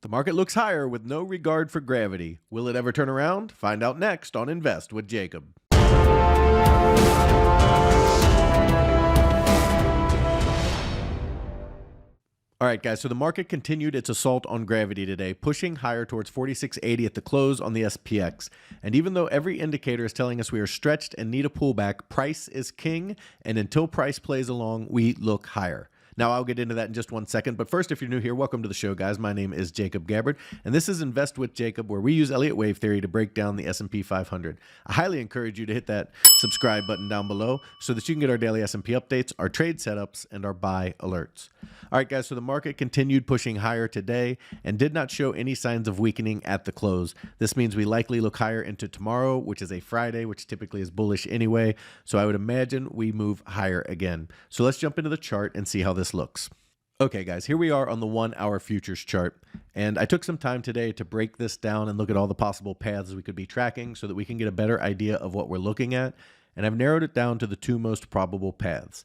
The market looks higher with no regard for gravity. Will it ever turn around? Find out next on Invest with Jacob. All right, guys, so the market continued its assault on gravity today, pushing higher towards 4680 at the close on the SPX. And even though every indicator is telling us we are stretched and need a pullback, price is king, and until price plays along, we look higher. Now, I'll get into that in just 1 second, but first, if you're new here, welcome to the show, guys. My name is Jacob Gabbard, and this is Invest with Jacob, where we use Elliott Wave Theory to break down the S&P 500. I highly encourage you to hit that subscribe button down below so that you can get our daily S&P updates, our trade setups, and our buy alerts. All right, guys, so the market continued pushing higher today and did not show any signs of weakening at the close. This means we likely look higher into tomorrow, which is a Friday, which typically is bullish anyway, so I would imagine we move higher again. So let's jump into the chart and see how this looks. Okay, guys, here we are on the 1 hour futures chart, and I took some time today to break this down and look at all the possible paths we could be tracking so that we can get a better idea of what we're looking at, and I've narrowed it down to the 2 most probable paths.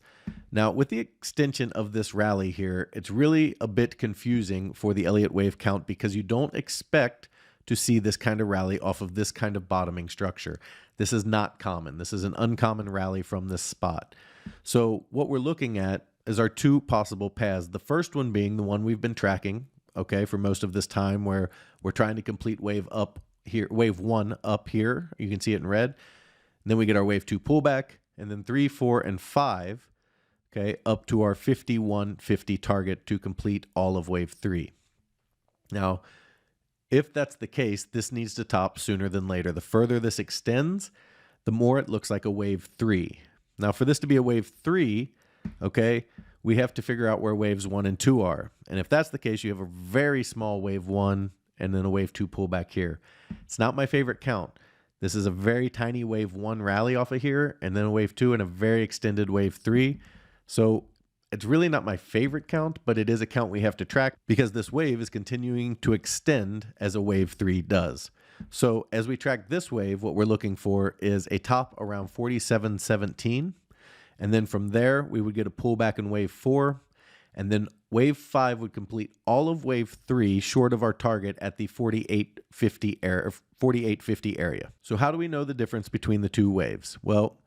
Now, with the extension of this rally here, it's really a bit confusing for the Elliott wave count because you don't expect to see this kind of rally off of this kind of bottoming structure. This is not common. This is an uncommon rally from this spot. So what we're looking at is our 2 possible paths. The first one being the one we've been tracking, okay, for most of this time, where we're trying to complete wave up here, wave 1 up here. You can see it in red. And then we get our wave 2 pullback, and then 3, 4, and 5, okay, up to our 5150 target to complete all of wave 3. Now, if that's the case, this needs to top sooner than later. The further this extends, the more it looks like a wave 3. Now, for this to be a wave 3, okay, we have to figure out where waves 1 and 2 are. And if that's the case, you have a very small wave 1 and then a wave 2 pullback here. It's not my favorite count. This is a very tiny wave 1 rally off of here, and then a wave 2 and a very extended wave 3. So it's really not my favorite count, but it is a count we have to track because this wave is continuing to extend as a wave 3 does. So as we track this wave, what we're looking for is a top around 47.17. And then from there, we would get a pullback in wave 4. And then wave 5 would complete all of wave 3 short of our target at the 4850 area. So how do we know the difference between the 2 waves? Well,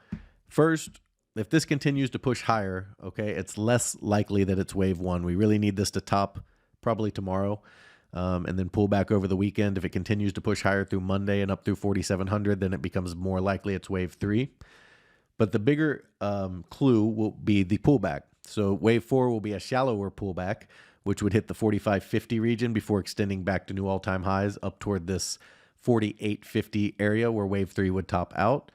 first, if this continues to push higher, okay, it's less likely that it's wave 1. We really need this to top probably tomorrow and then pull back over the weekend. If it continues to push higher through Monday and up through 4700, then it becomes more likely it's wave 3. But the bigger clue will be the pullback. So wave 4 will be a shallower pullback, which would hit the 4550 region before extending back to new all-time highs up toward this 4850 area where wave 3 would top out.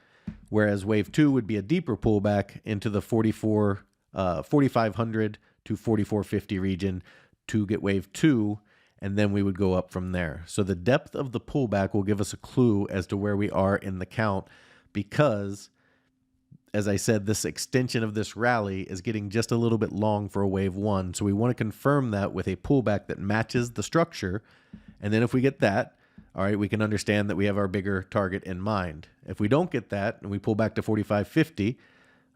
Whereas wave 2 would be a deeper pullback into the 4500 to 4450 region to get wave 2, and then we would go up from there. So the depth of the pullback will give us a clue as to where we are in the count because, as I said, this extension of this rally is getting just a little bit long for a wave 1. So we want to confirm that with a pullback that matches the structure. And then if we get that, all right, we can understand that we have our bigger target in mind. If we don't get that and we pull back to 4550,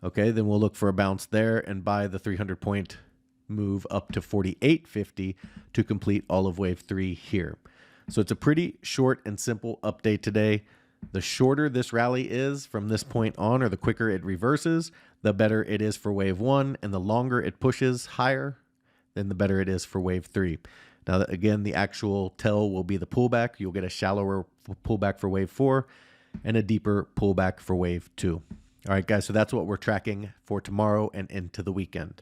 okay, then we'll look for a bounce there and buy the 300-point move up to 4850 to complete all of wave 3 here. So it's a pretty short and simple update today. The shorter this rally is from this point on, or the quicker it reverses, the better it is for wave 1, and the longer it pushes higher, then the better it is for wave 3. Now, again, the actual tell will be the pullback. You'll get a shallower pullback for wave 4 and a deeper pullback for wave 2. All right, guys, so that's what we're tracking for tomorrow and into the weekend.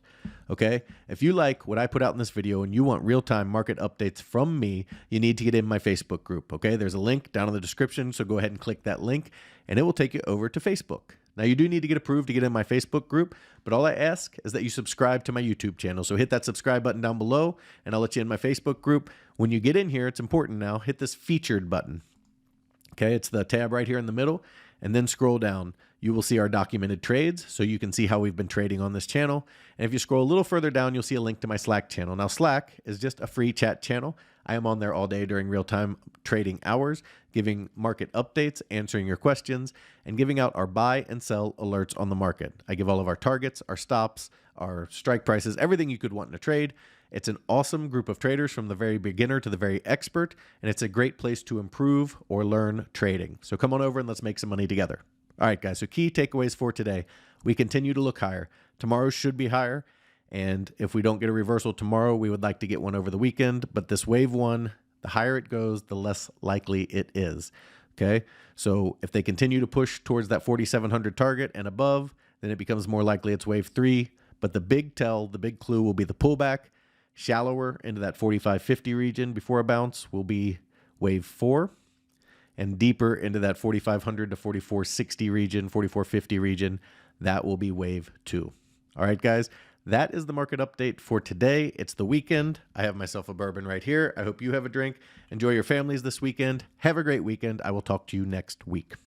Okay, if you like what I put out in this video and you want real-time market updates from me, you need to get in my Facebook group. Okay, there's a link down in the description, so go ahead and click that link and it will take you over to Facebook. Now, you do need to get approved to get in my Facebook group, but all I ask is that you subscribe to my YouTube channel. So hit that subscribe button down below and I'll let you in my Facebook group. When you get in here, it's important now, hit this featured button. Okay, it's the tab right here in the middle, and then scroll down. You will see our documented trades, so you can see how we've been trading on this channel. And if you scroll a little further down, you'll see a link to my Slack channel. Now, Slack is just a free chat channel. I am on there all day during real-time trading hours, giving market updates, answering your questions, and giving out our buy and sell alerts on the market. I give all of our targets, our stops, our strike prices, everything you could want in a trade. It's an awesome group of traders from the very beginner to the very expert, and it's a great place to improve or learn trading. So come on over and let's make some money together. All right, guys, so key takeaways for today. We continue to look higher. Tomorrow should be higher, and if we don't get a reversal tomorrow, we would like to get one over the weekend, but this wave one, the higher it goes, the less likely it is. Okay, so if they continue to push towards that 4,700 target and above, then it becomes more likely it's wave 3. But the big tell, the big clue will be the pullback. Shallower into that 45.50 region before a bounce will be wave 4. And deeper into that 4,500 to 4,460 region, 4,450 region, that will be wave 2. All right, guys, that is the market update for today. It's the weekend. I have myself a bourbon right here. I hope you have a drink. Enjoy your families this weekend. Have a great weekend. I will talk to you next week.